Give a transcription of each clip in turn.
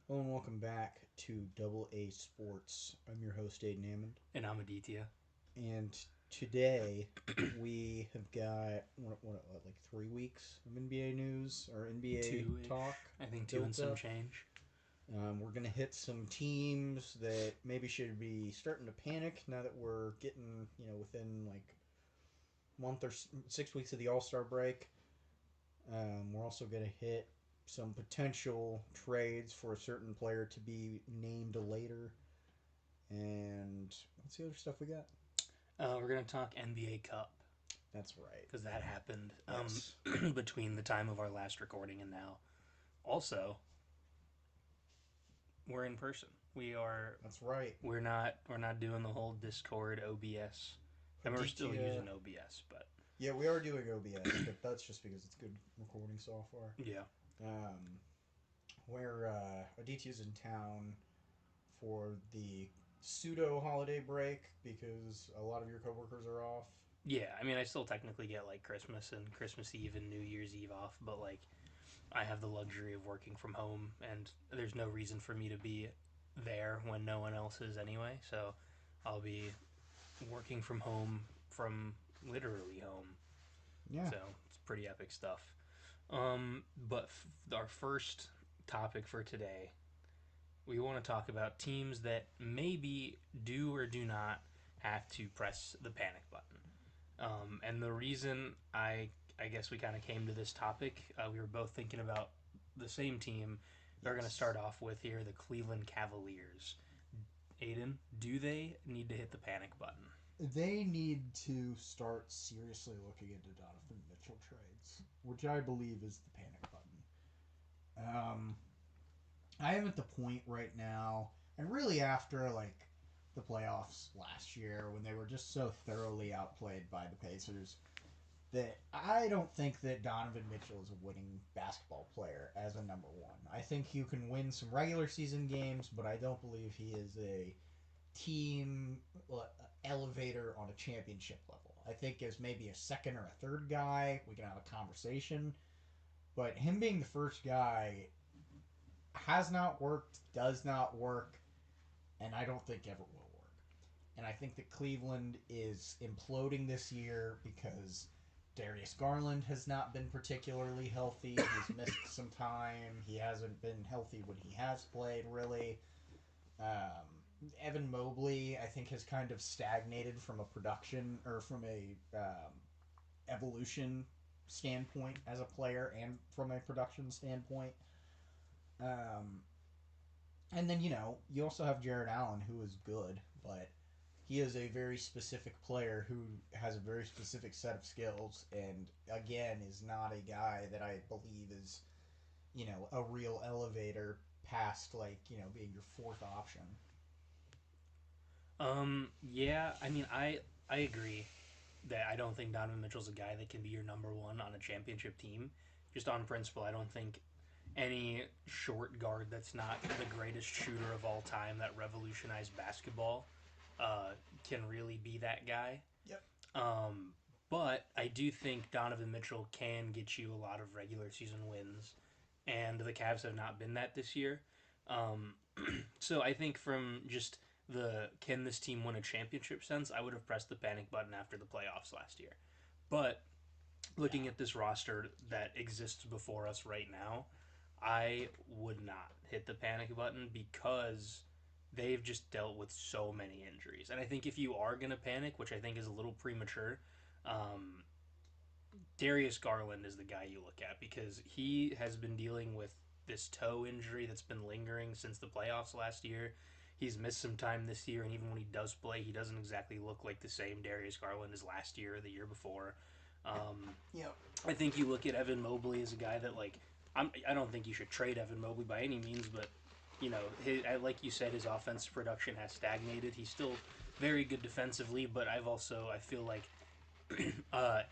Hello and welcome back to Double A Sports. I'm your host, Aiden Hammond. And I'm Aditya. And today we have got, like 3 weeks of NBA news or NBA Two ish. talk I think two and built some up. change. We're going to hit some teams that maybe should be starting to panic now that we're getting, within like month or 6 weeks of the All Star break. We're also going to hit some potential trades for a certain player to be named later. And what's the other stuff we got? We're going to talk NBA Cup That's right. because that happened Yes. between the time of our last recording and now. Also, we're in person. We are. That's right. We're not doing the whole Discord OBS. I mean, we're still Aditya. using OBS, but Yeah, we are doing OBS, but that's just because it's good recording software. yeah. Um, where Aditya's in town for the pseudo holiday break because a lot of your coworkers are off. Yeah, I mean, I still technically get like Christmas and Christmas Eve and New Year's Eve off, but like I have the luxury of working from home, and there's no reason for me to be there when no one else is anyway. So I'll be working from home from literally home. Yeah. So it's pretty epic stuff. But our first topic for today, we want to talk about teams that maybe do or do not have to press the panic button. And the reason I guess we kind of came to this topic, we were both thinking about the same team. We're going to Yes. start off with here the Cleveland Cavaliers. Aiden, do they need to hit the panic button? They need to start seriously looking into Donovan Mitchell trades, which I believe is the panic button. I am at the point right now, and really after like the playoffs last year when they were just so thoroughly outplayed by the Pacers, that I don't think that Donovan Mitchell is a winning basketball player as a number one. I think you can win some regular season games, but I don't believe he is a team elevator on a championship level. I think as maybe a second or a third guy, we can have a conversation. But him being the first guy has not worked, does not work, and I don't think ever will work. And I think that Cleveland is imploding this year because Darius Garland has not been particularly healthy. He's missed some time. He hasn't been healthy when he has played, really. Evan Mobley, I think, has kind of stagnated from a production or from a evolution standpoint as a player and from a production standpoint. Um, and then, you also have Jared Allen, who is good, but he is a very specific player who has a very specific set of skills, and again, is not a guy that I believe is, a real elevator past, like, being your fourth option. Yeah, I mean, I agree that I don't think Donovan Mitchell's a guy that can be your number one on a championship team. Just on principle, I don't think any short guard that's not the greatest shooter of all time that revolutionized basketball uh, can really be that guy. Yep. Um, but I do think Donovan Mitchell can get you a lot of regular season wins, and the Cavs have not been that this year. Um, so I think from just the can this team win a championship sense, I would have pressed the panic button after the playoffs last year. But Yeah. looking at this roster that exists before us right now, I would not hit the panic button because they've just dealt with so many injuries. And I think if you are going to panic, which I think is a little premature, um, Darius Garland is the guy you look at because he has been dealing with this toe injury that's been lingering since the playoffs last year. He's missed some time this year, and even when he does play, he doesn't exactly look like the same Darius Garland as last year or the year before. Um, Yep. I think you look at Evan Mobley as a guy that I don't think you should trade Evan Mobley by any means, but like you said, his offensive production has stagnated. He's still very good defensively, but I feel like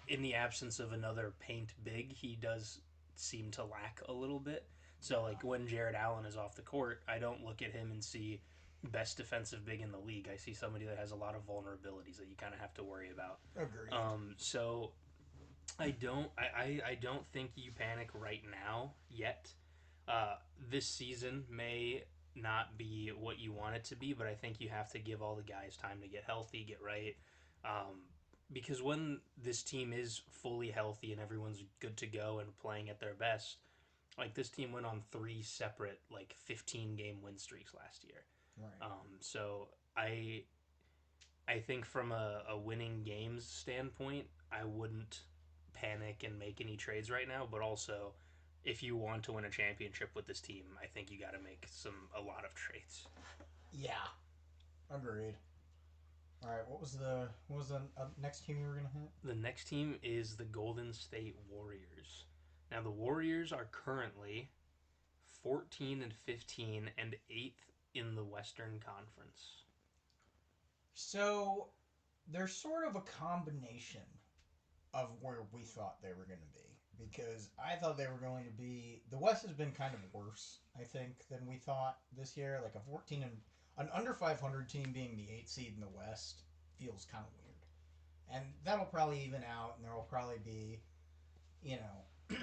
in the absence of another paint big, he does seem to lack a little bit. So Yeah. like when Jared Allen is off the court, I don't look at him and see best defensive big in the league. I see somebody that has a lot of vulnerabilities that you kind of have to worry about. Agreed. So I don't think you panic right now yet. This season may not be what you want it to be, but I think you have to give all the guys time to get healthy, get right. Um, because when this team is fully healthy and everyone's good to go and playing at their best, like this team went on three separate like 15 game win streaks last year. Right. So I think from a winning games standpoint, I wouldn't panic and make any trades right now. But also, if you want to win a championship with this team, I think you got to make a lot of trades. Yeah. Agreed. All right. What was the next team you were gonna hit? The next team is the Golden State Warriors. Now the Warriors are currently 14-15 and eighth in the Western Conference. So they're sort of a combination of where we thought they were going to be because I thought they were going to be. The West has been kind of worse, I think, than we thought this year. Like a 14 and an under 500 team being the 8th seed in the West feels kind of weird, and that'll probably even out, and there will probably be, you know,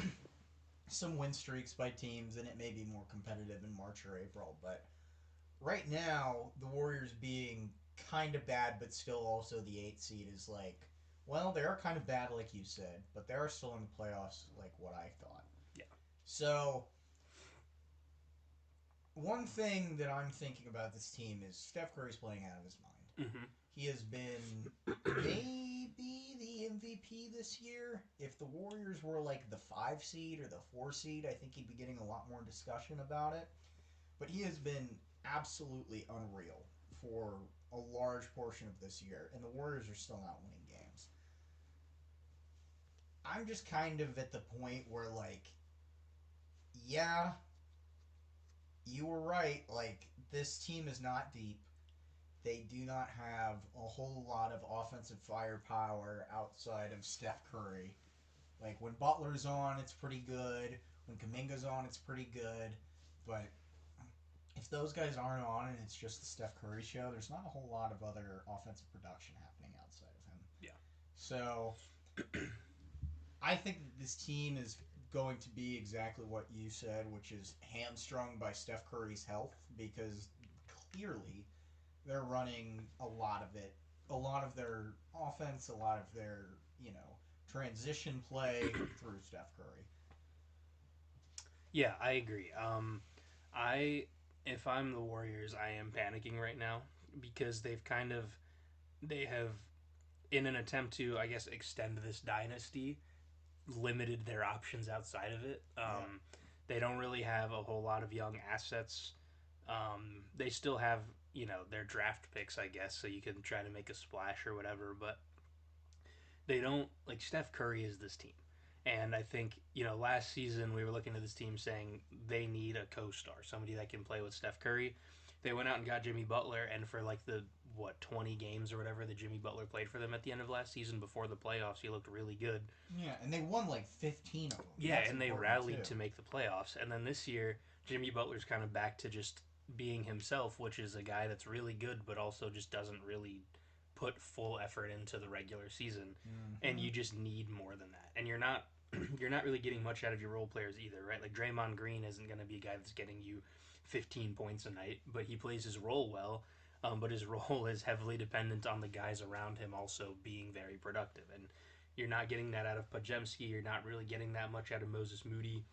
some win streaks by teams, and it may be more competitive in March or April. But right now, the Warriors being kind of bad, but still also the 8th seed is like, well, they are kind of bad, like you said, but they are still in the playoffs, like what I thought. Yeah. So, one thing that I'm thinking about this team is Steph Curry's playing out of his mind. Mm-hmm. He has been maybe the MVP this year. If the Warriors were like the 5 seed or the 4 seed, I think he'd be getting a lot more discussion about it. But he has been absolutely unreal for a large portion of this year, and the Warriors are still not winning games. I'm just kind of at the point where, like, yeah, you were right. Like, this team is not deep. They do not have a whole lot of offensive firepower outside of Steph Curry. Like, when Butler's on, it's pretty good. When Kaminga's on, it's pretty good. But if those guys aren't on and it's just the Steph Curry show, there's not a whole lot of other offensive production happening outside of him. Yeah. So I think that this team is going to be exactly what you said, which is hamstrung by Steph Curry's health because clearly they're running a lot of it, a lot of their offense, a lot of their, transition play through Steph Curry. Yeah, I agree. I if I'm the Warriors, I am panicking right now because they have in an attempt to I guess extend this dynasty limited their options outside of it. Yeah. They don't really have a whole lot of young assets. They still have their draft picks, I guess, so you can try to make a splash or whatever. But they don't like Steph Curry is this team. And I think, last season we were looking at this team saying they need a co star, somebody that can play with Steph Curry. They went out and got Jimmy Butler, and for like the, 20 games or whatever that Jimmy Butler played for them at the end of last season before the playoffs, he looked really good. Yeah, and they won like 15 of them. Yeah, That's and they important rallied too. to make the playoffs. And then this year, Jimmy Butler's kind of back to just being himself, which is a guy that's really good, but also just doesn't really put full effort into the regular season. And Mm-hmm. you just need more than that. And you're not you're not really getting much out of your role players either, right? Like Draymond Green isn't going to be a guy that's getting you 15 points a night, but he plays his role well. But his role is heavily dependent on the guys around him also being very productive. And you're not getting that out of Pajemski. You're not really getting that much out of Moses Moody.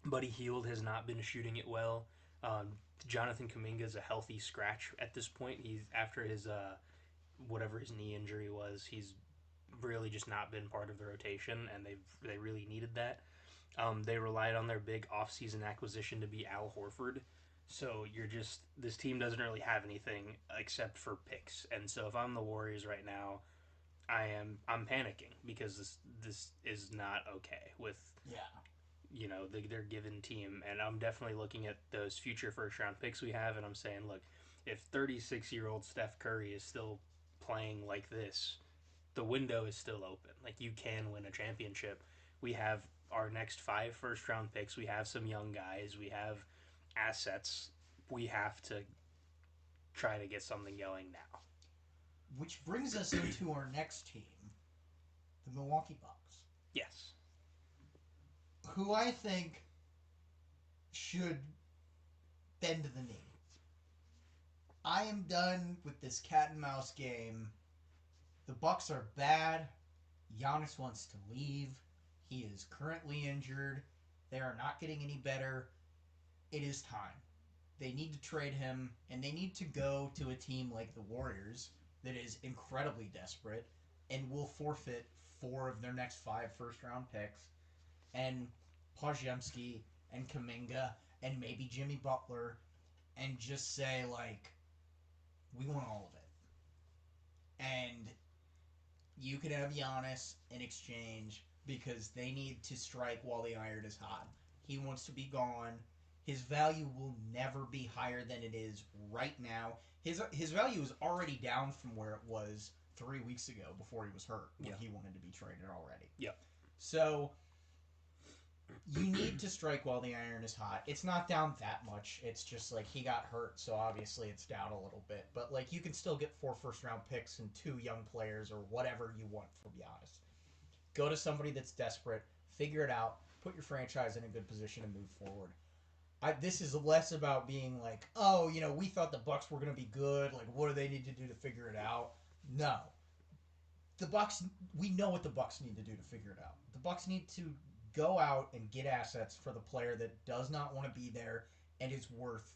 Buddy Hield has not been shooting it well. Jonathan Kaminga is a healthy scratch at this point. He's after his whatever his knee injury was. He's really just not been part of the rotation, and they really needed that. They relied on their big offseason acquisition to be Al Horford. So you're just this team doesn't really have anything except for picks. And so if I'm the Warriors right now, I'm panicking because this is not okay with Yeah. their given team, and I'm definitely looking at those future first round picks we have, and I'm saying, look, if 36-year-old Steph Curry is still playing like this, the window is still open. Like you can win a championship. We have our next 5 first round picks. We have some young guys. We have assets. We have to try to get something going now. Which brings us into our next team, the Milwaukee Bucks, Yes. who I think should bend the knee. I am done with this cat and mouse game. The Bucks are bad. Giannis wants to leave. He is currently injured. They are not getting any better. It is time. They need to trade him, and they need to go to a team like the Warriors that is incredibly desperate and will forfeit 4 of their next 5 first-round picks, and Podziemski and Kuminga and maybe Jimmy Butler, and just say, like, we want all of it. And you could have Giannis in exchange because they need to strike while the iron is hot. He wants to be gone. His value will never be higher than it is right now. His value is already down from where it was 3 weeks ago before he was hurt when he wanted to be traded already. Yep. So you need to strike while the iron is hot. It's not down that much. It's just like he got hurt, so obviously it's down a little bit. But like you can still get 4 first-round picks and 2 young players or whatever you want from Giannis. Go to somebody that's desperate, figure it out, put your franchise in a good position and move forward. This is less about being like, oh, we thought the Bucks were going to be good. Like, what do they need to do to figure it out? No, the Bucks. We know what the Bucks need to do to figure it out. The Bucks need to go out and get assets for the player that does not want to be there and is worth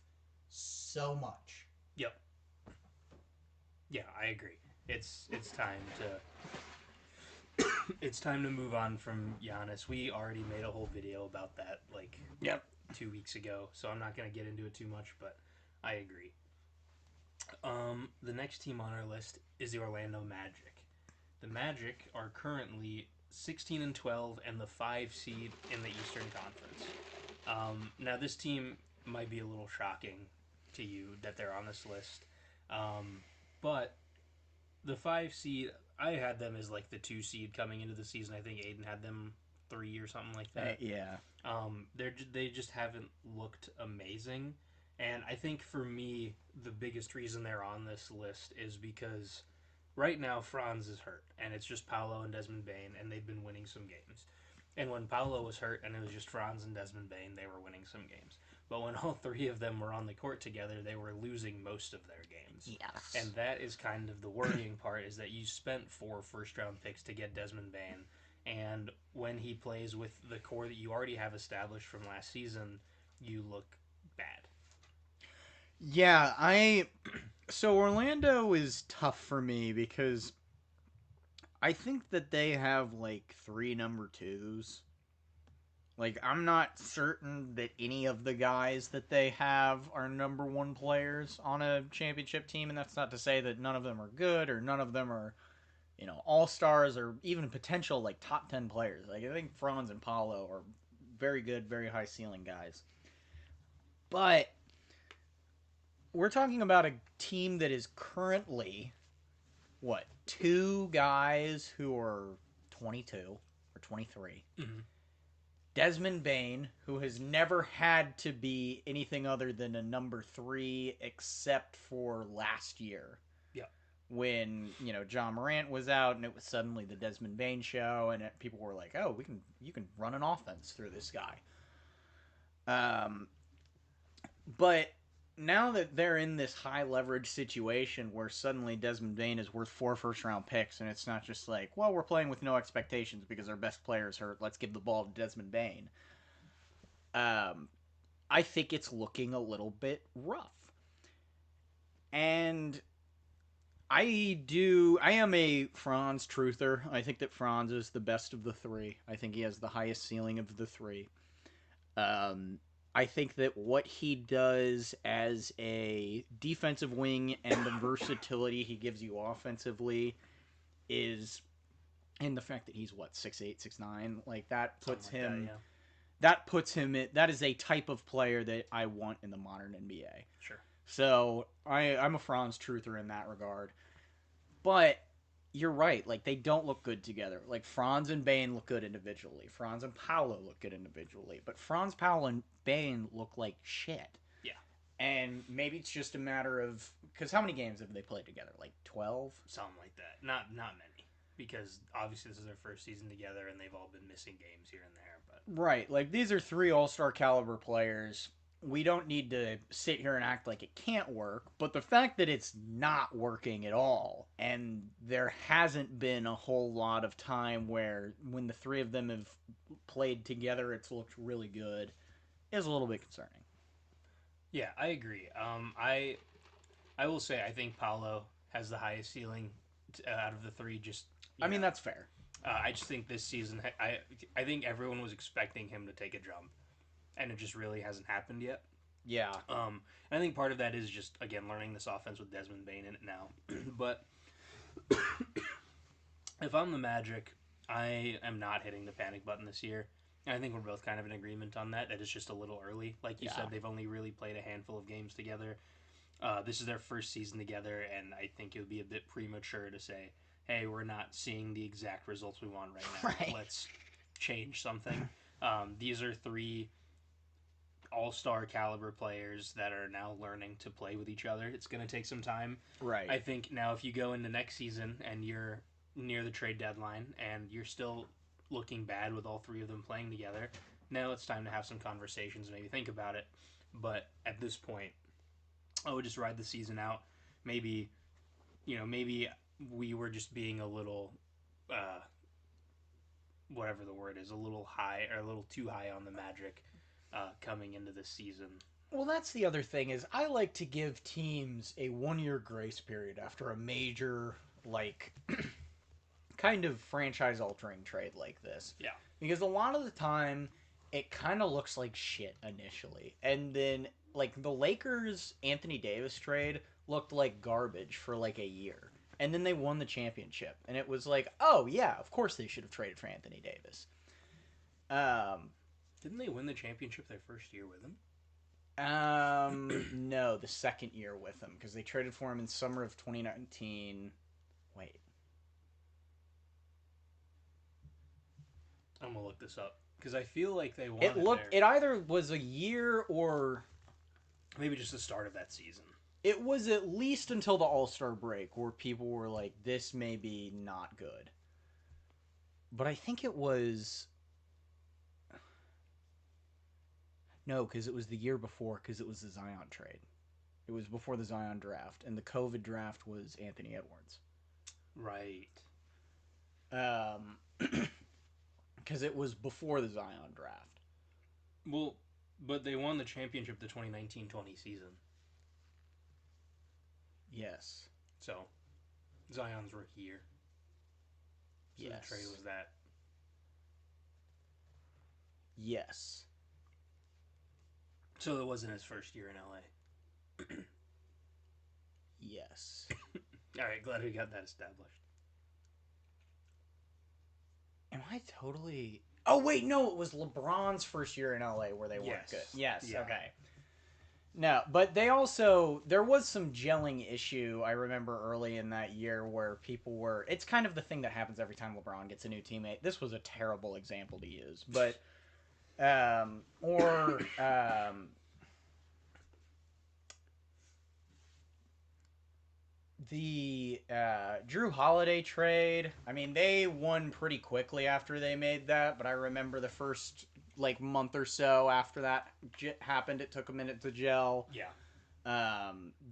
so much. Yep. Yeah, I agree. It's time to it's time to move on from Giannis. We already made a whole video about that, like, 2 weeks ago, so I'm not going to get into it too much, but I agree. The next team on our list is the Orlando Magic. The Magic are currently 16-12 and the 5 seed in the Eastern Conference. Now, this team might be a little shocking to you that they're on this list, but the 5 seed, I had them as like the 2 seed coming into the season. I think Aiden had them 3 or something like that. Yeah. They just haven't looked amazing, and I think for me the biggest reason they're on this list is because right now Franz is hurt, and it's just Paolo and Desmond Bane, and they've been winning some games. And when Paolo was hurt and it was just Franz and Desmond Bane, they were winning some games. But when all 3 of them were on the court together, they were losing most of their games. Yes. And that is kind of the worrying part, is that you spent 4 first-round picks to get Desmond Bane, and when he plays with the core that you already have established from last season, you look bad. Yeah, so Orlando is tough for me because I think that they have like 3 number 2s. Like, I'm not certain that any of the guys that they have are number 1 players on a championship team, and that's not to say that none of them are good or none of them are, all-stars or even potential, like, top 10 players. Like, I think Franz and Paolo are very good, very high-ceiling guys. But we're talking about a team that is currently, 2 guys who are 22 or 23. Mm-hmm. Desmond Bane, who has never had to be anything other than a number 3 except for last year. When, John Morant was out and it was suddenly the Desmond Bane show, and people were like, oh, you can run an offense through this guy. But now that they're in this high leverage situation where suddenly Desmond Bane is worth 4 first-round picks, and it's not just like, well, we're playing with no expectations because our best player is hurt, let's give the ball to Desmond Bane. I think it's looking a little bit rough. And I am a Franz truther. I think that Franz is the best of the 3. I think he has the highest ceiling of the 3. I think that what he does as a defensive wing and the versatility he gives you offensively is, and the fact that he's 6'8", 6'9", like that puts him. That puts him in. That is a type of player that I want in the modern NBA. Sure. So I'm a Franz truther in that regard. But you're right. Like, they don't look good together. Like, Franz and Bane look good individually. Franz and Paolo look good individually. But Franz, Paolo, and Bane look like shit. Yeah. And maybe it's just a matter of... Because how many games have they played together? Like, 12? Something like that. Not many. because obviously this is their first season together and they've all been missing games here and there. But Right. Like, these are 3 all-star caliber players. We don't need to sit here and act like it can't work, but the fact that it's not working at all, and there hasn't been a whole lot of time where when the 3 of them have played together it's looked really good, is a little bit concerning. yeah, I agree. I will say I think Paolo has the highest ceiling out of the 3. Just I mean, that's fair. I just think this season, I think everyone was expecting him to take a jump, and it just really hasn't happened yet. Yeah. I think part of that is just again learning this offense with Desmond Bain in it now. But if I'm the Magic, I am not hitting the panic button this year. And I think we're both kind of in agreement on that. That it's just a little early. Like you said, they've only really played a handful of games together. This is their first season together, and I think it would be a bit premature to say, hey, we're not seeing the exact results we want right now. Right. Let's change something. These are 3 all-star caliber players that are now learning to play with each other. It's going to take some time. Right. I think now if you go into next season and you're near the trade deadline and you're still looking bad with all 3 of them playing together, now it's time to have some conversations, maybe think about it. But at this point, I would just ride the season out. Maybe, maybe we were just being a little, whatever the word is, a little high or a little too high on the Magic coming into this season. Well, that's the other thing is I like to give teams a 1-year grace period after a major, like, kind of franchise-altering trade like this. Yeah. Because a lot of the time, it kind of looks like shit initially. And then, like, the Lakers' Anthony Davis trade looked like garbage for, like, a year. And then they won the championship. And it was like, oh, yeah, of course they should have traded for Anthony Davis. Didn't they win the championship their first year with him? No, the second year with him. Because they traded for him in summer of 2019. Wait. I'm gonna look this up because I feel like they won. It either was a year or maybe just the start of that season. It was at least until the All-Star break where people were like, this may be not good. But I think it was... No, because it was the year before, because it was the Zion trade. It was before the Zion draft, and the COVID draft was Anthony Edwards. Right. Because it was before the Zion draft. Well, but they won the championship the 2019-20 season. Yes. So, Zion's rookie year. So yes. The trade was that. Yes. So it wasn't his first year in LA. Yes. All right, glad we got that established. Am I totally... Oh, wait, no, it was LeBron's first year in LA where they weren't good. Yes, yeah. Okay. No, but they also... There was some gelling issue, I remember, early in that year where people were... It's kind of the thing that happens every time LeBron gets a new teammate. This was a terrible example to use, but... The Drew Holiday trade, I mean, they won pretty quickly after they made that, but I remember the first, like, month or so after that happened, it took a minute to gel. Yeah.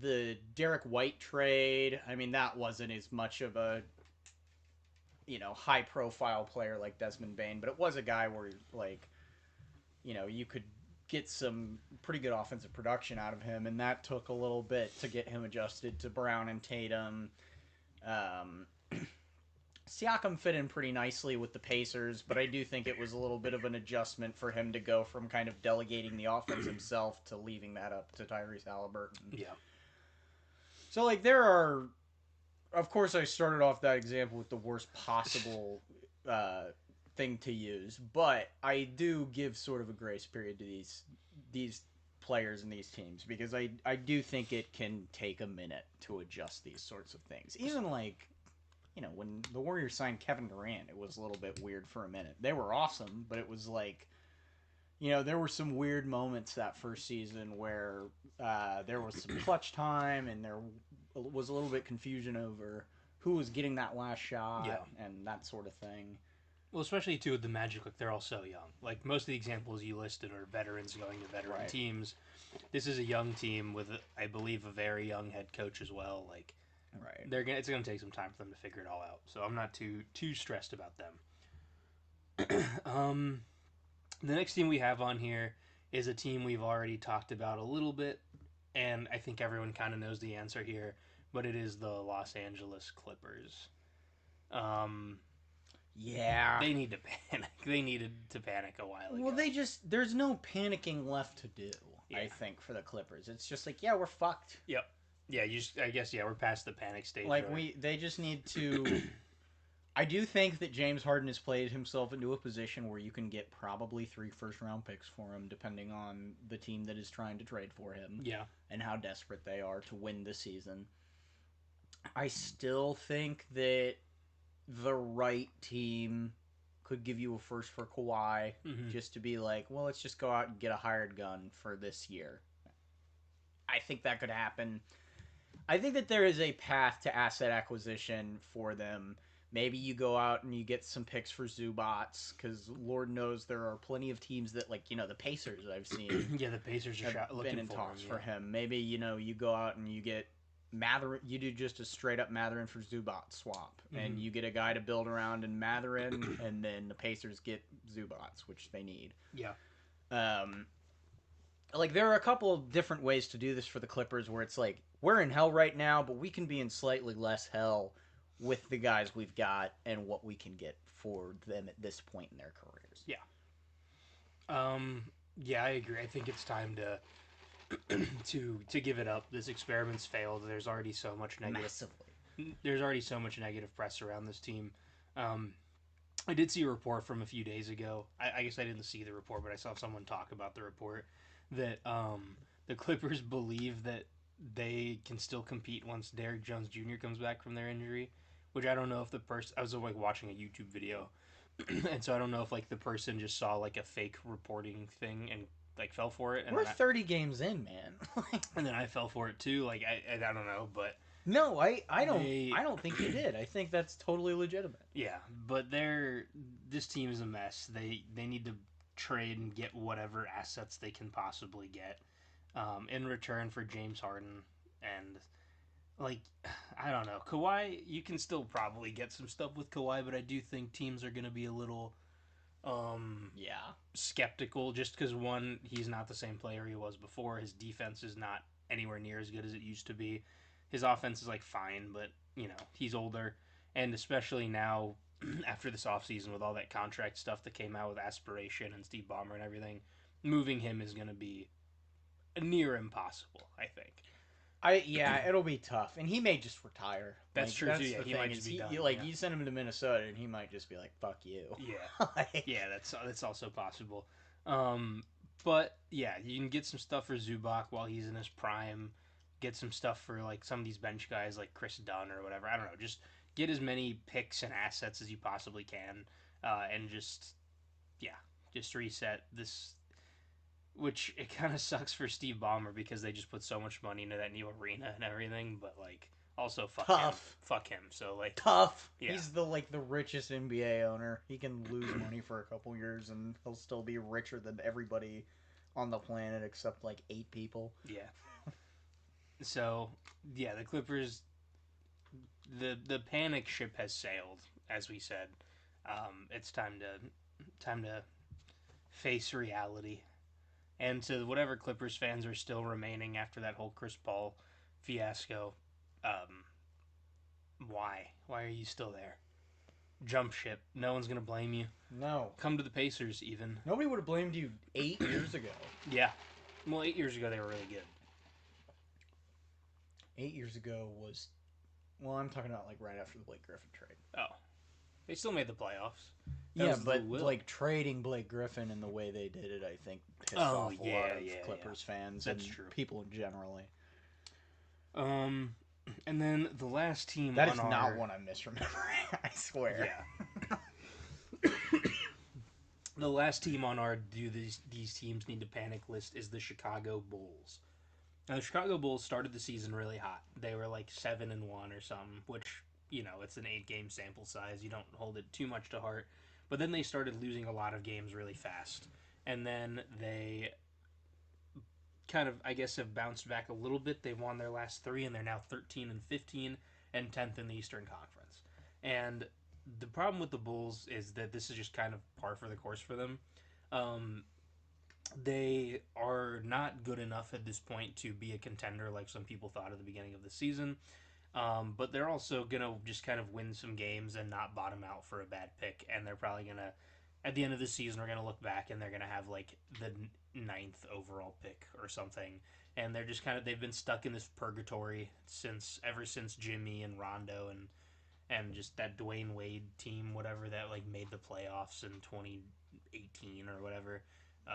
The Derek White trade, I mean, that wasn't as much of a, high-profile player like Desmond Bain, but it was a guy where, like, you could get some pretty good offensive production out of him, and that took a little bit to get him adjusted to Brown and Tatum. Siakam fit in pretty nicely with the Pacers, but I do think it was a little bit of an adjustment for him to go from kind of delegating the offense himself to leaving that up to Tyrese Halliburton. Yeah. So, like, there are... Of course, I started off that example with the worst possible thing to use, but I do give sort of a grace period to these players and these teams, because I do think it can take a minute to adjust these sorts of things. Even like, when the Warriors signed Kevin Durant, it was a little bit weird for a minute. They were awesome, but it was like, there were some weird moments that first season where there was some clutch time and there was a little bit confusion over who was getting that last shot Yeah. and that sort of thing. Well, especially too with the Magic, like they're all so young. Like most of the examples you listed are veterans going to veteran Right. teams. This is a young team with, I believe, a very young head coach as well. Like Right. it's gonna take some time for them to figure it all out. So I'm not too stressed about them. The next team we have on here is a team we've already talked about a little bit, and I think everyone kind of knows the answer here, but it is the Los Angeles Clippers. Yeah. They need to panic. They needed to panic a while ago. Well, there's no panicking left to do, I think, for the Clippers. It's just like, yeah, we're fucked. Yep. Yeah, I guess, we're past the panic stage. Like, they just need to... I do think that James Harden has played himself into a position where you can get probably 3 first-round picks for him, depending on the team that is trying to trade for him. Yeah. And how desperate they are to win the season. I still think that the right team could give you a first for Kawhi, just to be like, well, let's just go out and get a hired gun for this year. I think that could happen. I think that there is a path to asset acquisition for them. Maybe you go out and you get some picks for Zubats, because Lord knows there are plenty of teams that, like, the Pacers I've seen. Yeah, the Pacers are been in talks for him. Maybe, you go out and you get Matherin. You do just a straight up Matherin for Zubac swap, and you get a guy to build around in Matherin, and then the Pacers get Zubac, which they need. Yeah. Like, there are a couple of different ways to do this for the Clippers, where it's like, we're in hell right now, but we can be in slightly less hell with the guys we've got and what we can get for them at this point in their careers. Yeah. Yeah, I agree. I think it's time to give it up. This experiment's failed. There's already so much negative. Massively. There's already so much negative press around this team. I did see a report from a few days ago. I guess I didn't see the report, but I saw someone talk about the report that the Clippers believe that they can still compete once Derrick Jones Jr. comes back from their injury. Which I don't know if the person... I was like watching a YouTube video, and so I don't know if like the person just saw like a fake reporting thing and like fell for it. And we're 30 games in, man. And then I fell for it too. Like I don't know, but no, I don't think you did. I think that's totally legitimate. Yeah, but this team is a mess. They need to trade and get whatever assets they can possibly get in return for James Harden. And like, I don't know, Kawhi, you can still probably get some stuff with Kawhi, but I do think teams are going to be a little skeptical, just because, one, he's not the same player he was before. His defense is not anywhere near as good as it used to be. His offense is like fine, but he's older, and especially now after this offseason with all that contract stuff that came out with Aspiration and Steve Ballmer and everything, moving him is going to be near impossible, I think. It'll be tough, and he may just retire. That's true too. Yeah, he might just be done. You send him to Minnesota, and he might just be like, "Fuck you." Yeah, yeah, that's also possible. But yeah, you can get some stuff for Zubac while he's in his prime. Get some stuff for like some of these bench guys, like Chris Dunn or whatever. I don't know. Just get as many picks and assets as you possibly can, and just reset this. Which, it kind of sucks for Steve Ballmer because they just put so much money into that new arena and everything, but like also fuck him. So like tough. Yeah. He's the richest NBA owner. He can lose money for a couple years and he'll still be richer than everybody on the planet except like 8 people. Yeah. So yeah, the Clippers, the panic ship has sailed, as we said. It's time to face reality. And to whatever Clippers fans are still remaining after that whole Chris Paul fiasco, why? Why are you still there? Jump ship. No one's going to blame you. No. Come to the Pacers, even. Nobody would have blamed you 8 years ago. Yeah. Well, 8 years ago, they were really good. 8 years ago was... Well, I'm talking about, like, right after the Blake Griffin trade. Oh. They still made the playoffs. But, like, trading Blake Griffin and the way they did it, I think, pissed off a lot of Clippers fans. That's and true. People generally. And then the last team That is not one I'm misremembering, I swear. Yeah. The last team on our these teams need to panic list is the Chicago Bulls. Now, the Chicago Bulls started the season really hot. They were like 7-1 or something, which, it's an 8-game sample size. You don't hold it too much to heart. But then they started losing a lot of games really fast. And then they kind of, I guess, have bounced back a little bit. They've won their last 3, and they're now 13 and 15 and 10th in the Eastern Conference. And the problem with the Bulls is that this is just kind of par for the course for them. They are not good enough at this point to be a contender like some people thought at the beginning of the season. But they're also going to just kind of win some games and not bottom out for a bad pick. And they're probably going to, at the end of the season, we're going to look back and they're going to have like the 9th overall pick or something. And they're just kind of, they've been stuck in this purgatory ever since Jimmy and Rondo and just that Dwayne Wade team, whatever, that like made the playoffs in 2018 or whatever.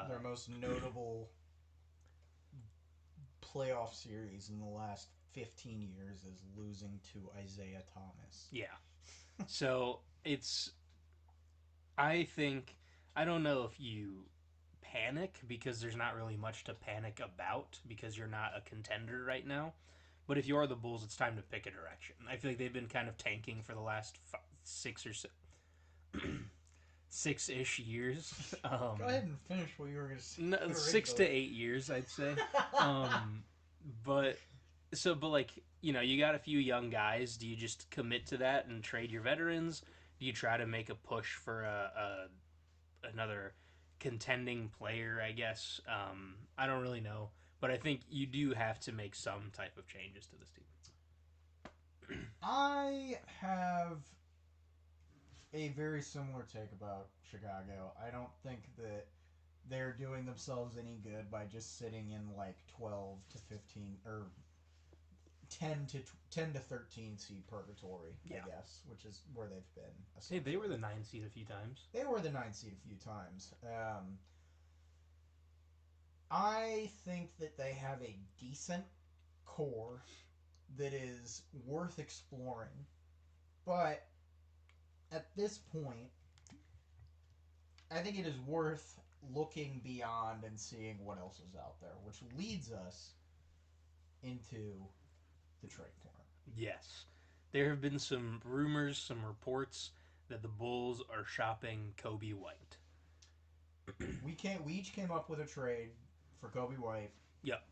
Their most notable playoff series in the last 15 years is losing to Isaiah Thomas. Yeah. So I don't know if you panic because there's not really much to panic about because you're not a contender right now. But if you are the Bulls, it's time to pick a direction. I feel like they've been kind of tanking for the last 6-ish years. Go ahead and finish what you were going to say. No, 6 to 8 years, I'd say. But like, you got a few young guys. Do you just commit to that and trade your veterans? Do you try to make a push for another contending player, I guess? I don't really know. But I think you do have to make some type of changes to this team. I have a very similar take about Chicago. I don't think that they're doing themselves any good by just sitting in like 12 to 15 or 10 to 13 seed purgatory, I guess, which is where they've been. Hey, they were the 9 seed a few times. They were the 9 seed a few times. I think that they have a decent core that is worth exploring, but at this point, I think it is worth looking beyond and seeing what else is out there, which leads us into the trade corner. Yes. There have been some rumors, some reports that the Bulls are shopping Coby White. We each came up with a trade for Coby White. Yep.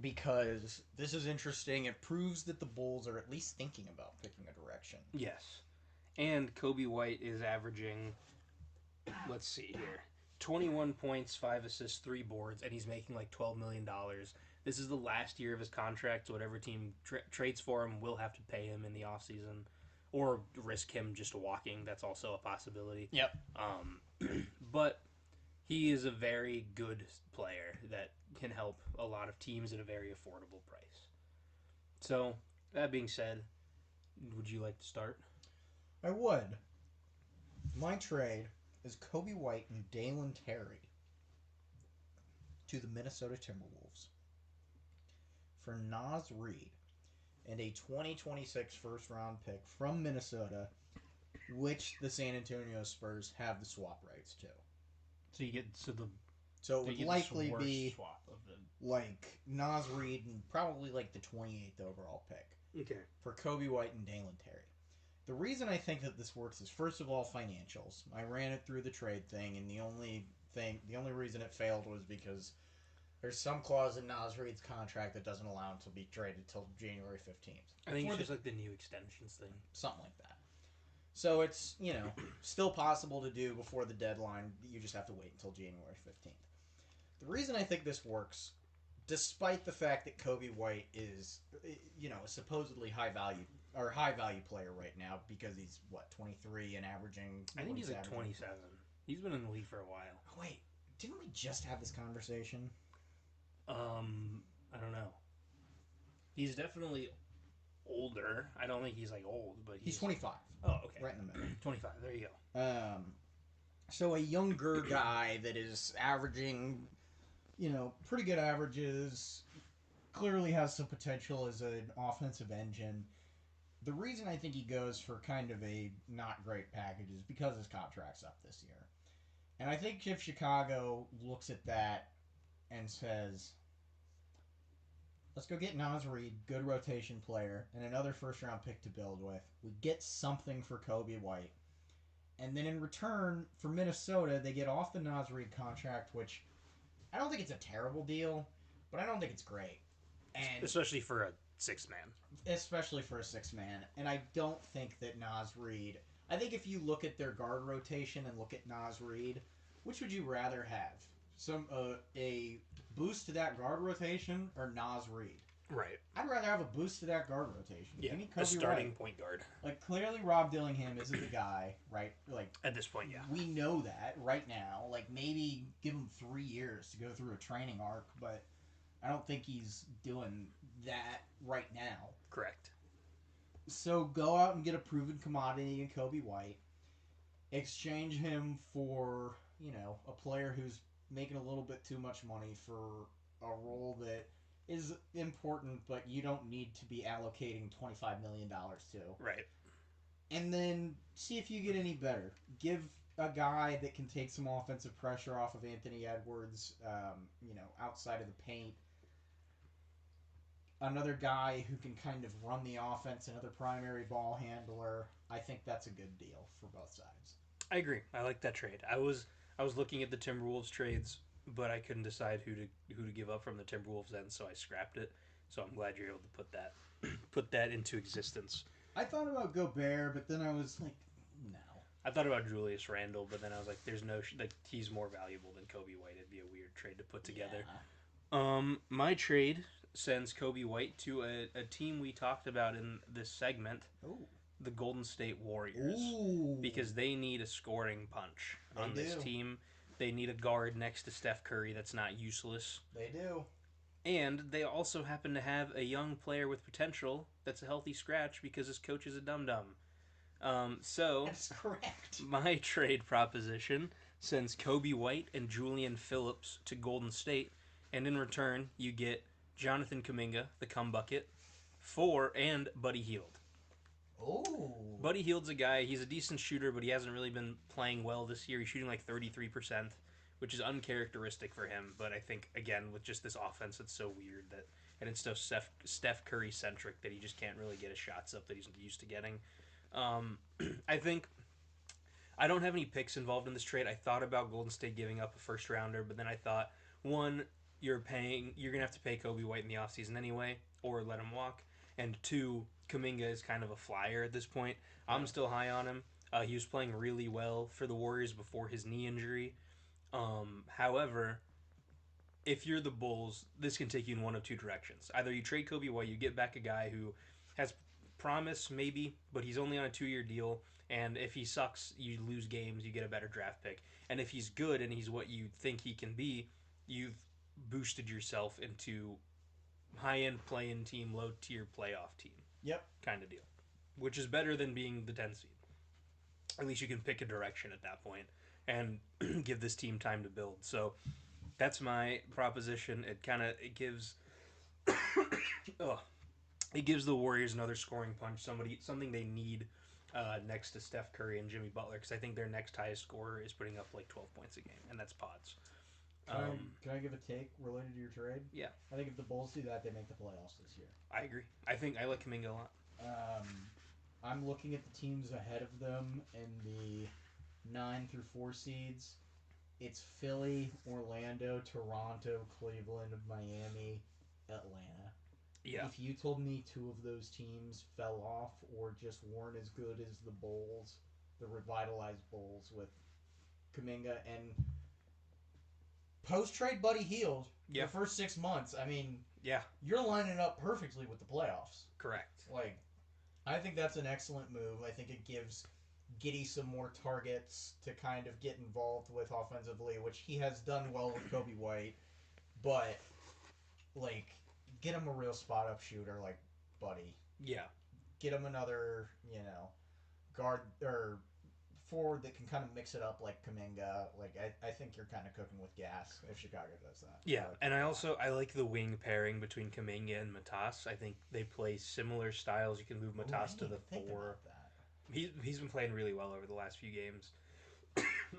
Because this is interesting. It proves that the Bulls are at least thinking about picking a direction. Yes. And Coby White is averaging, let's see here, 21 points, 5 assists, 3 boards, and he's making like $12 million. This is the last year of his contract, so whatever team trades for him will have to pay him in the offseason or risk him just walking. That's also a possibility. Yep. But he is a very good player that can help a lot of teams at a very affordable price. So, that being said, would you like to start? I would. My trade is Coby White and Dalen Terry to the Minnesota Timberwolves for Naz Reid and a 2026 first-round pick from Minnesota, which the San Antonio Spurs have the swap rights to. So you get So it would likely be swap of the... like Naz Reid and probably like the 28th overall pick. Okay. For Coby White and Dalen Terry. The reason I think that this works is, first of all, financials. I ran it through the trade thing, and the only reason it failed was because there's some clause in Naz Reid's contract that doesn't allow him to be traded until January 15th. I think it's just like the new extensions thing. Something like that. So it's, still possible to do before the deadline. You just have to wait until January 15th. The reason I think this works, despite the fact that Coby White is, a supposedly high value player right now because he's 23 and averaging. I think he's like 27. He's been in the league for a while. Oh, wait, didn't we just have this conversation? I don't know. He's definitely older. I don't think he's like old, but he's 25. Oh, okay. Right in the middle. 25. There you go. So a younger guy that is averaging, pretty good averages, clearly has some potential as an offensive engine. The reason I think he goes for kind of a not great package is because his contract's up this year. And I think if Chicago looks at that and says, let's go get Nas Reed, good rotation player, and another first round pick to build with. We get something for Kobe White. And then in return, for Minnesota, they get off the Nas Reed contract, which I don't think it's a terrible deal, but I don't think it's great. And especially for a 6-man. Especially for a 6-man. And I don't think that Nas Reed... I think if you look at their guard rotation and look at Nas Reed, which would you rather have? A boost to that guard rotation or Nas Reed? Right. I'd rather have a boost to that guard rotation. Yeah, Give me Kobe a starting White. point guard. Like, clearly Rob Dillingham isn't the guy, right? Like, at this point, yeah. We know that right now. Like, maybe give him 3 years to go through a training arc, but I don't think he's doing that right now. Correct. So go out and get a proven commodity in Kobe White. Exchange him for, a player who's making a little bit too much money for a role that is important, but you don't need to be allocating $25 million to. Right. And then see if you get any better. Give a guy that can take some offensive pressure off of Anthony Edwards, outside of the paint. Another guy who can kind of run the offense, another primary ball handler. I think that's a good deal for both sides. I agree. I like that trade. I was looking at the Timberwolves trades, but I couldn't decide who to give up from the Timberwolves end, so I scrapped it. So I'm glad you're able to put that into existence. I thought about Gobert, but then I was like, no. I thought about Julius Randle, but then I was like, there's no he's more valuable than Kobe White. It'd be a weird trade to put together. Yeah. My trade sends Kobe White to a team we talked about in this segment. Ooh. The Golden State Warriors. Ooh. Because they need a scoring punch on this team. They need a guard next to Steph Curry that's not useless. They do. And they also happen to have a young player with potential that's a healthy scratch because his coach is a dum-dum. So that's correct. My trade proposition sends Kobe White and Julian Phillips to Golden State, and in return you get Jonathan Kuminga, the cum bucket, and Buddy Hield. Oh. Buddy Hield's a guy, he's a decent shooter, but he hasn't really been playing well this year. He's shooting like 33%, which is uncharacteristic for him. But I think, again, with just this offense, it's so weird and it's so Steph Curry centric that he just can't really get his shots up that he's used to getting. I think I don't have any picks involved in this trade. I thought about Golden State giving up a first rounder, but then I thought, one, you're going to have to pay Kobe White in the offseason anyway, or let him walk. And two, Kuminga is kind of a flyer at this point. I'm still high on him. He was playing really well for the Warriors before his knee injury. However, if you're the Bulls, this can take you in one of two directions. Either you trade Kobe White, you get back a guy who has promise, maybe, but he's only on a 2-year deal. And if he sucks, you lose games, you get a better draft pick. And if he's good and he's what you think he can be, you've boosted yourself into high-end play-in team, low-tier playoff team. Yep. Kind of deal. Which is better than being the 10 seed. At least you can pick a direction at that point and give this team time to build. So that's my proposition. It gives it gives the Warriors another scoring punch, something they need next to Steph Curry and Jimmy Butler, because I think their next highest scorer is putting up like 12 points a game, and that's Pods. Can I give a take related to your trade? Yeah. I think if the Bulls do that, they make the playoffs this year. I agree. I like Kuminga a lot. I'm looking at the teams ahead of them in the 9 through 4 seeds. It's Philly, Orlando, Toronto, Cleveland, Miami, Atlanta. Yeah. If you told me 2 of those teams fell off or just weren't as good as the Bulls, the revitalized Bulls with Kuminga and post-trade Buddy Hield, the first 6 months, I mean, you're lining up perfectly with the playoffs. Correct. Like, I think that's an excellent move. I think it gives Giddey some more targets to kind of get involved with offensively, which he has done well with Kobe White. But, like, get him a real spot-up shooter like Buddy. Yeah. Get him another, guard or forward that can kind of mix it up like Kuminga. Like, I think you're kind of cooking with gas if Chicago does that. Yeah, and I like the wing pairing between Kuminga and Matas. I think they play similar styles. You can move Matas to the 4. He's been playing really well over the last few games.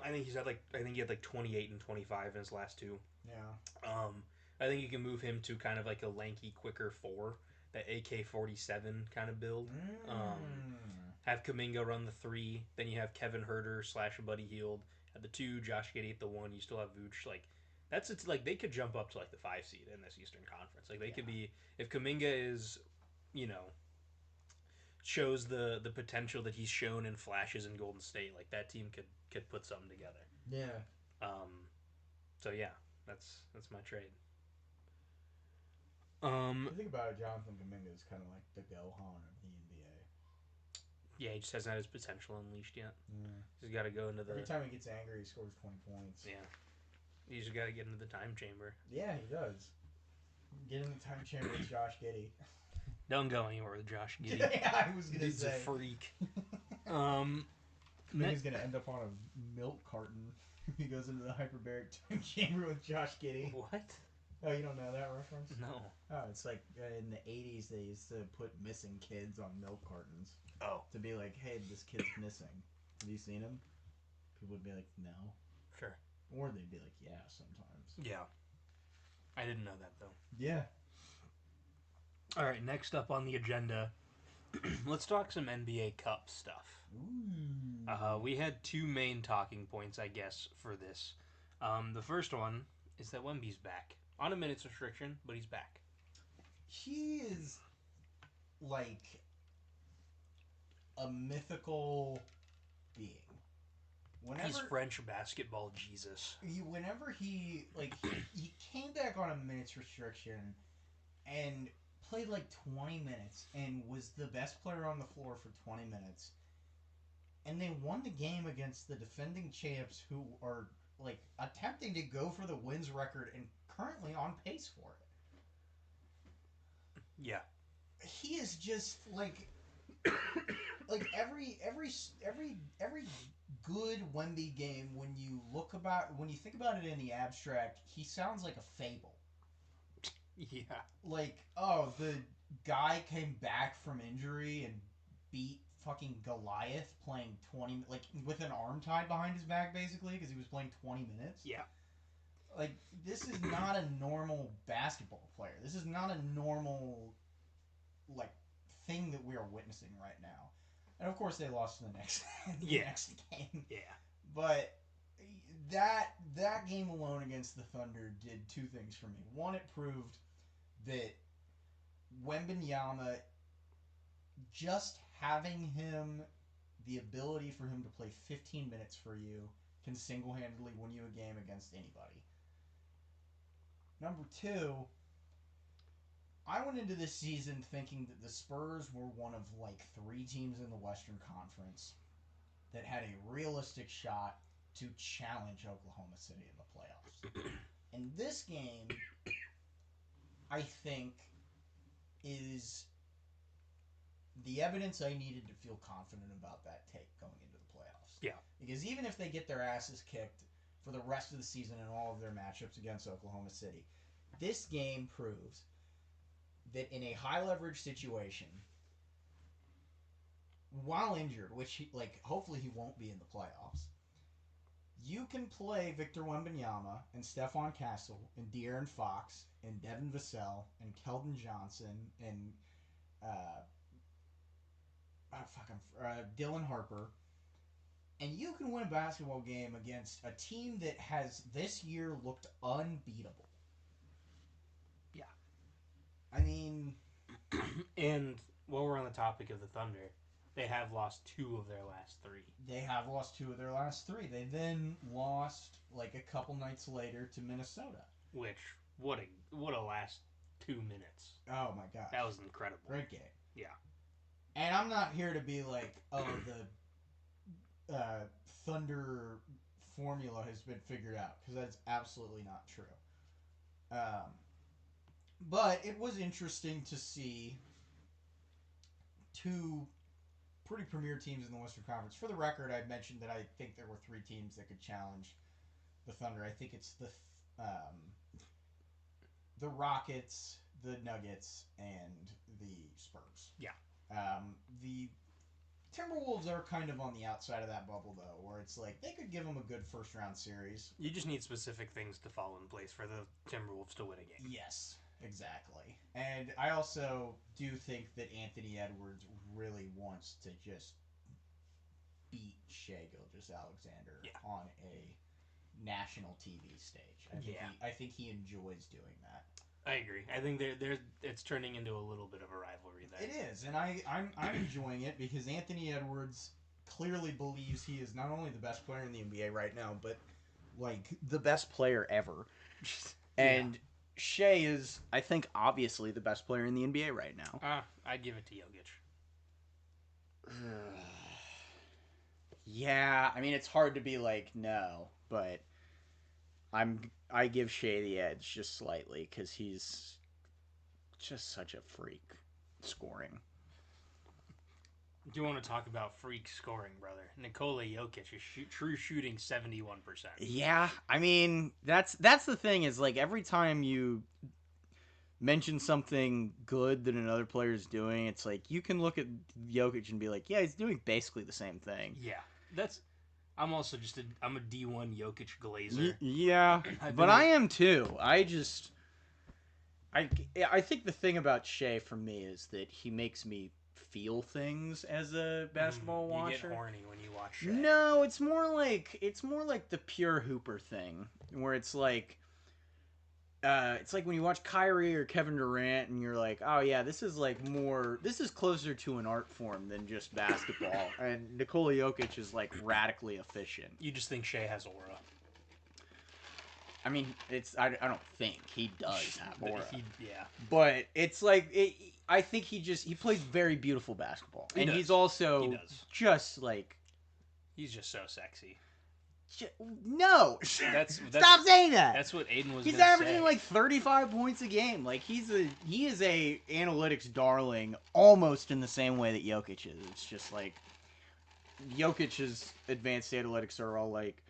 I think he had like 28 and 25 in his last 2. Yeah. I think you can move him to kind of like a lanky, quicker 4, that AK-47 kind of build. Have Kuminga run the 3, then you have Kevin Herter / Buddy Hield at the 2, Josh Giddey at the 1. You still have Vooch. Like it's like they could jump up to like the 5 seed in this Eastern Conference. Like they could be, if Kuminga is, you know, shows the potential that he's shown in flashes in Golden State, like that team could put something together. Yeah. So yeah, that's my trade. You think about it, Jonathan Kuminga is kind of like the Gohan of the NBA. Yeah, he just hasn't had his potential unleashed yet. Yeah. He's got to go into the. Every time he gets angry, he scores 20 points. Yeah, he's got to get into the time chamber. Yeah, he does. Get in the time chamber with Josh Giddey. Don't go anywhere with Josh Giddey. Yeah, I was gonna He's say. a freak. Kuminga's gonna end up on a milk carton. He goes into the hyperbaric time chamber with Josh Giddey. What? Oh, you don't know that reference? No. Oh, it's like in the 80s they used to put missing kids on milk cartons. Oh. To be like, hey, this kid's missing. Have you seen him? People would be like, no. Sure. Or they'd be like, yeah, sometimes. Yeah. I didn't know that, though. Yeah. All right, next up on the agenda, let's talk some NBA Cup stuff. Ooh. We had 2 main talking points, I guess, for this. The first one is that Wemby's back. On a minutes restriction, but he's back. He is like a mythical being. He's French basketball Jesus. Whenever he came back on a minutes restriction and played like 20 minutes and was the best player on the floor for 20 minutes. And they won the game against the defending champs who are like attempting to go for the wins record and currently on pace for it. Yeah. He is just like every good Wemby game when you think about it in the abstract, he sounds like a fable. Yeah. Like, oh, the guy came back from injury and beat fucking Goliath playing 20, like, with an arm tied behind his back, basically, because he was playing 20 minutes. Yeah. Like, this is not a normal basketball player. This is not a normal, like, thing that we are witnessing right now. And, of course, they lost in the next game. Yeah. But that game alone against the Thunder did 2 things for me. One, it proved that Wembanyama, just having him, the ability for him to play 15 minutes for you, can single-handedly win you a game against anybody. Number 2, I went into this season thinking that the Spurs were one of like 3 teams in the Western Conference that had a realistic shot to challenge Oklahoma City in the playoffs. And this game, I think, is the evidence I needed to feel confident about that take going into the playoffs. Yeah. Because even if they get their asses kicked for the rest of the season in all of their matchups against Oklahoma City, this game proves that in a high leverage situation, while injured, which hopefully he won't be in the playoffs, you can play Victor Wembanyama and Stephon Castle and De'Aaron Fox and Devin Vassell and Keldon Johnson and Dylan Harper, and you can win a basketball game against a team that has this year looked unbeatable. Yeah. I mean... And while we're on the topic of the Thunder, they have lost 2 of their last 3. They have lost 2 of their last 3. They then lost, like, a couple nights later to Minnesota. Which, what a last 2 minutes. Oh, my gosh. That was incredible. Great game. Yeah. And I'm not here to be like, oh, the Thunder formula has been figured out, because that's absolutely not true. But it was interesting to see 2 pretty premier teams in the Western Conference. For the record, I mentioned that I think there were 3 teams that could challenge the Thunder. I think it's the Rockets, the Nuggets, and the Spurs. Yeah. The Timberwolves are kind of on the outside of that bubble, though, where it's like they could give them a good first-round series. You just need specific things to fall in place for the Timberwolves to win a game. Yes, exactly. And I also do think that Anthony Edwards really wants to just beat Shai Gilgeous-Alexander on a national TV stage. I think he enjoys doing that. I agree. I think it's turning into a little bit of a rivalry there. It is, and I'm enjoying it because Anthony Edwards clearly believes he is not only the best player in the NBA right now, but like the best player ever. And Shai is, I think, obviously the best player in the NBA right now. I'd give it to Jokic. Yeah, I mean, it's hard to be like, no, but I give Shai the edge just slightly because he's just such a freak scoring. Do you want to talk about freak scoring, brother? Nikola Jokic is true shooting 71%. Yeah, I mean, that's the thing is, like, every time you mention something good that another player is doing, it's like you can look at Jokic and be like, yeah, he's doing basically the same thing. Yeah, I'm also I'm a D1 Jokic glazer. Yeah, but I am too. I think the thing about Shai for me is that he makes me feel things as a basketball watcher. You get horny when you watch Shai. No, it's more like the pure hooper thing, where it's like when you watch Kyrie or Kevin Durant and you're like, oh yeah, this is closer to an art form than just basketball. And Nikola Jokic is like radically efficient. You just think Shai has aura. I mean, I don't think he does have aura. Yeah. But it's like I think he plays very beautiful basketball. He's also just like, he's just so sexy. No, stop saying that. That's what Aiden was. He's averaging like 35 points a game. Like he is a analytics darling, almost in the same way that Jokic is. It's just like Jokic's advanced analytics are all like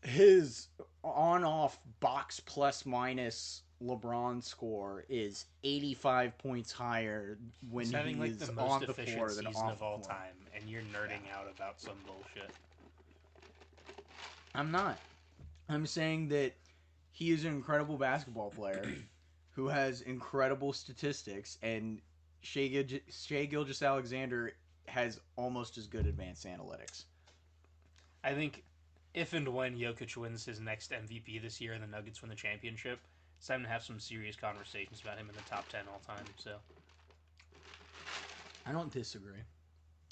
his on-off box plus minus LeBron score is 85 points higher when he's having like the most on the efficient floor than season off of all the floor. time, and you're nerding out about some bullshit. I'm not. I'm saying that he is an incredible basketball player who has incredible statistics, and Shai Gilgeous-Alexander has almost as good advanced analytics. I think if and when Jokic wins his next MVP this year and the Nuggets win the championship, it's time to have some serious conversations about him in the top 10 all time. So I don't disagree.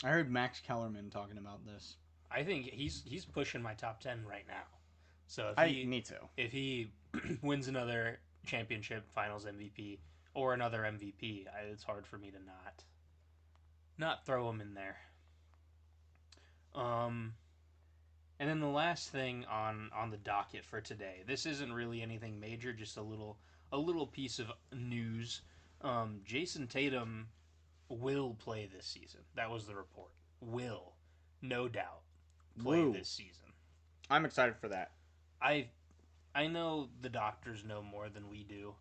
I heard Max Kellerman talking about this. I think he's pushing my top 10 right now. So me too. If he wins another championship, Finals MVP, or another MVP, it's hard for me to not throw him in there. And then the last thing on the docket for today. This isn't really anything major, just a little piece of news. Jason Tatum will play this season. That was the report. Will, no doubt, play this season. I'm excited for that. I know the doctors know more than we do,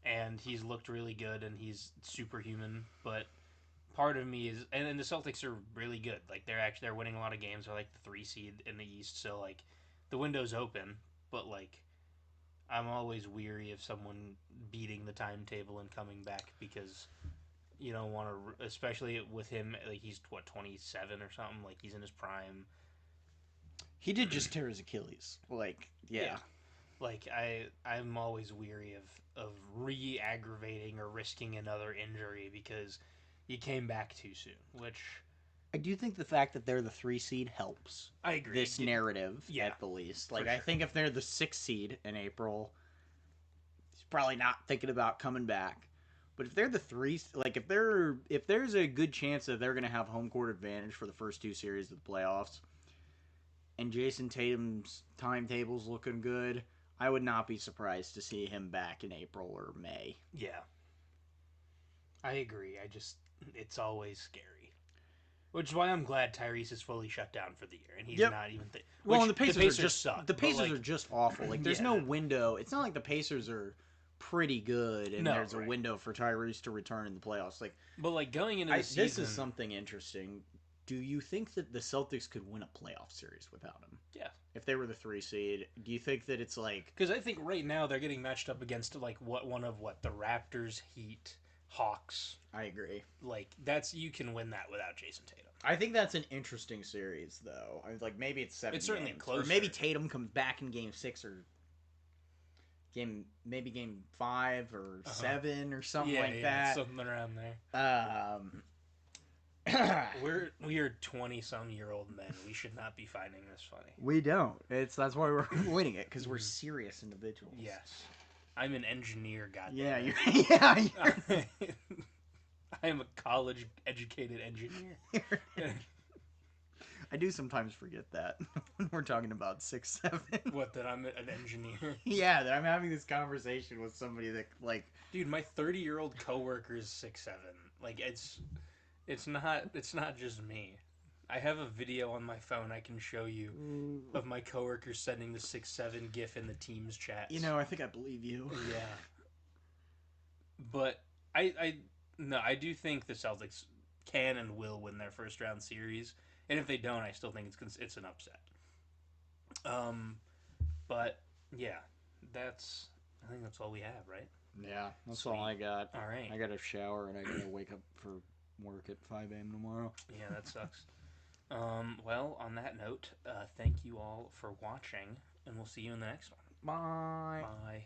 and he's looked really good and he's superhuman, but part of me is, and the Celtics are really good. Like they're winning a lot of games. They're like the 3 seed in the East, so like the window's open. But like I'm always weary of someone beating the timetable and coming back because you don't want to, especially with him. Like he's 27 or something. Like he's in his prime. He did just tear his Achilles. Like yeah. Like I'm always weary of re-aggravating or risking another injury because he came back too soon, which I do think the fact that they're the 3 seed helps. I agree. This narrative, at the least. Like, I think if they're the 6 seed in April, he's probably not thinking about coming back. But if they're the 3, like, if there's a good chance that they're going to have home court advantage for the first 2 series of the playoffs, and Jason Tatum's timetable's looking good, I would not be surprised to see him back in April or May. Yeah. I agree. It's always scary. Which is why I'm glad Tyrese is fully shut down for the year, and he's not even. Well, and the Pacers suck. The Pacers are just awful. Like, there's no window. It's not like the Pacers are pretty good, and No, there's a right. window for Tyrese to return in the playoffs. Like, But like going into the season, this is something interesting. Do you think that the Celtics could win a playoff series without him? Yeah. If they were the 3 seed, do you think that it's like... Because I think right now they're getting matched up against like the Raptors, Heat, Hawks. I agree. Like that's you can win that without Jason Tatum. I think that's an interesting series, though. I mean, like maybe it's 7 It's certainly games. closer. Or maybe Tatum comes back in Game 6 or Game 5 or 7 or something like that. Something around there. We are 20-some-year-old men. We should not be finding this funny. We don't. That's why we're avoiding it, because we're serious individuals. Yes, I'm an engineer. Yeah, Goddamn. you're I am a college-educated engineer. I do sometimes forget that when we're talking about 6'7". What? That I'm an engineer? Yeah, that I'm having this conversation with somebody that like. Dude, my 30-year-old coworker is 6'7". Like it's not just me. I have a video on my phone I can show you of my coworker sending the 6'7" gif in the Teams chat. You know, I think I believe you. Yeah. But I do think the Celtics can and will win their first round series, and if they don't, I still think it's an upset. But yeah, I think that's all we have, right? Yeah, that's Sweet. all I got. All right. I got to shower and I got to wake up for work at 5 a.m. tomorrow. Yeah, that sucks. Well, on that note, thank you all for watching, and we'll see you in the next one. Bye. Bye.